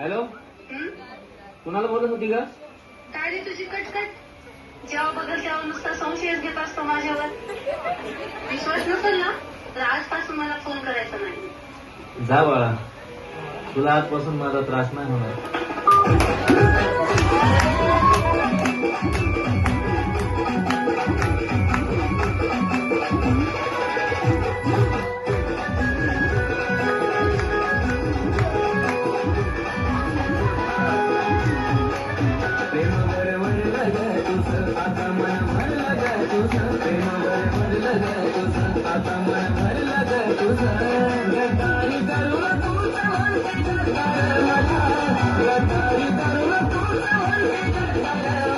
Hello, कुणाला बोलत होती का? काय रे तुझी कटकट? जेव्हा बघल तेव्हा नुसता संशयच घेत असतो माझ्यावर. विश्वास नसेल ना तर आजपासून मला फोन करायचा नाही. जा बाळा, तुला आजपासून माझा त्रास नाही होणार. आता मन भरलं ग तुझं, प्रेम भरलं ग तुझं, आता मन भरलं ग तुझं. गद्दारी करून तुझं म्हणते गद्दार मला, गद्दारी करून तुझं म्हणते गद्दार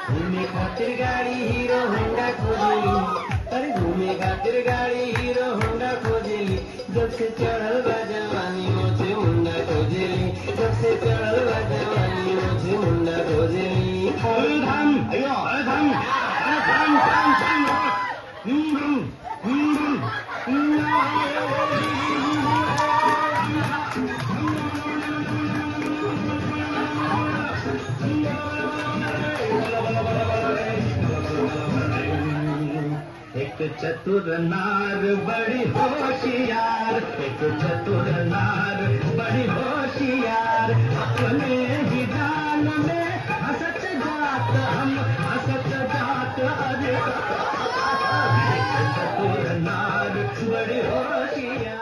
घूमे खातिर गाड़ी हीरो होंडा खोजेली, अरे घूमे खातिर गाड़ी हीरो होंडा खोजेली. जब से चढ़ल बा जवानी मुझे मुंडा खोजेली, जब से चढ़ल बा जवानी मुझे मुंडा खोजेली. धाम अयो धाम धाम धाम एक चतुर नार बड़ी होशियार, एक चतुर नार बड़ी होशियार. अपने ही जान में हंसत जात हम हंसत जात. अरे एक चतुर नार बड़ी होशियार.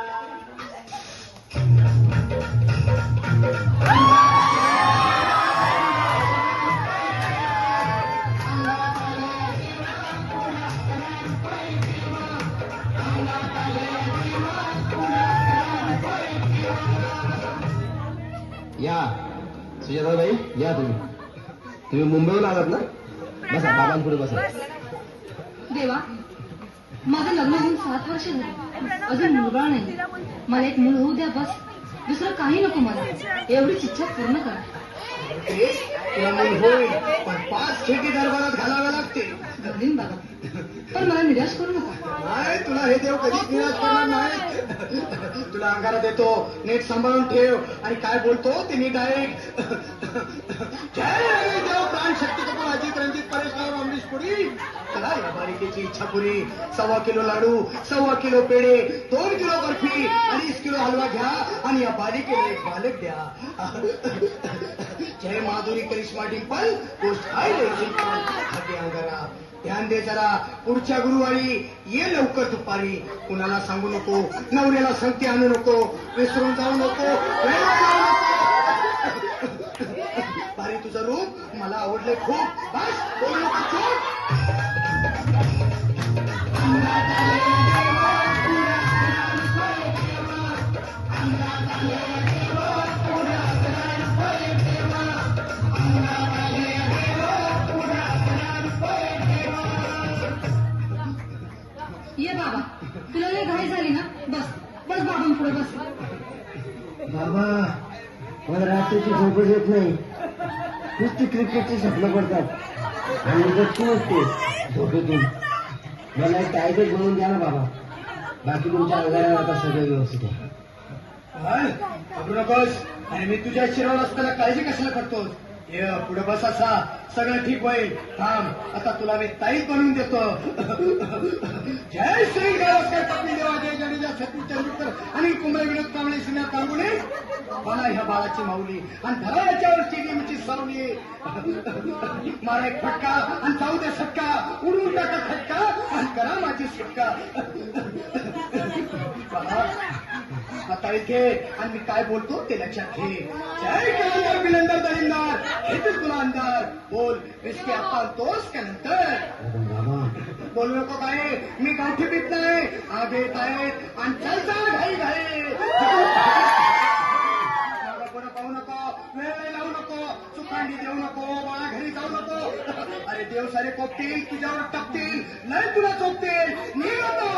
या सुजाताबाई, या तुम्ही मुंबईहून आलात ना? बसा, बाबांपुढे बसा. देवा, माझं लग्न होऊन 7 वर्ष झाली, अजून मुलगा नाही. मला एक मूल होऊ द्या बस, दुसरं काही नको मला. एवढीच इच्छा पूर्ण करा. तुला मूल होईल, पण 5 ठेके दरबारात घालाव्या लागतील. घालीन बाबा, पण मला निराश करू नका. नाही, तुला हे देव कधीच निराश करणार नाही. तुला अंगारा देतो, नीट सांभाळून ठेव. आणि काय बोलतो ते नीट ऐक. जय देव प्राण शक्ती कपूर अजित रंजित परेश राव अमरीश पुरी. घ्या या बालिकेची इच्छा पुरी. 1.25 किलो लाडू, 1.25 किलो पेढे, 2 किलो बर्फी, 2.5 किलो हलवा घ्या आणि या बालिकेला एक बालक द्या. जय माधुरी करिश्मा डिंपल, गोष्ट काय हाती अंगारा. ध्यान दे जरा, पुढच्या गुरुवारी ये लवकर दुपारी. कुणाला सांगू नको, नवऱ्याला संगती आणू नको, विसरून जाऊ नको, वेळेवर जाऊ नको. भारी तुझं रूप मला आवडले खूप. बस बोलू नको, चूप. ये बाबा, तुला लय घाई झाली ना? बस बस बाबा पुढे बस. बाबा मला रात्रीची झोपच येत नाही. नुसती क्रिकेटची स्वप्न पडतात आणि गच्ची नसते झोपेतून. मला एक टायबेट बनवून द्या ना बाबा. बाकी तुमच्या अंगारावर आता सगळं व्यवस्थित आहे. घाबरू नकोस. आणि मी तुझ्या शिरावर असताना काळजी कशाला करतोस? ये पुढे बस, असा सगळं ठीक होईल. थांब, आता तुला मी ताईत बनवून देतो. जय श्री गावस्कर, कपिल देवा, जय जडेजा, सचिन तेंडुलकर आणि कुंभे विनोद कांबळे, श्रीनाथ कांगुणे. मला ह्या बाळाची माऊली आणि धरा याच्यावरची गेमची सावली. मारा एक फटका आणि जाऊ दे सटका, उडून टाका खटका आणि करा माझी सुटका. आता इथे आणि मी काय बोलतो ते लक्षात घे. जय कलंदर बिलंदर दलिंदर, हेच तुला अंधार. बोल, विस्की आता आणतोस का नंतर? बोलू नको काय, मी गावठी पित नाही. आग येत आहेत आणि चलचा घाई घाई. पुढे पाहू नको, वेळ लावू नको, चुकांडी देऊ नको, मला घरी जाऊ नको. अरे देव सारे कोपतील, तुझ्यावर टपतील, नाही तुला चोपतील. निघ आता.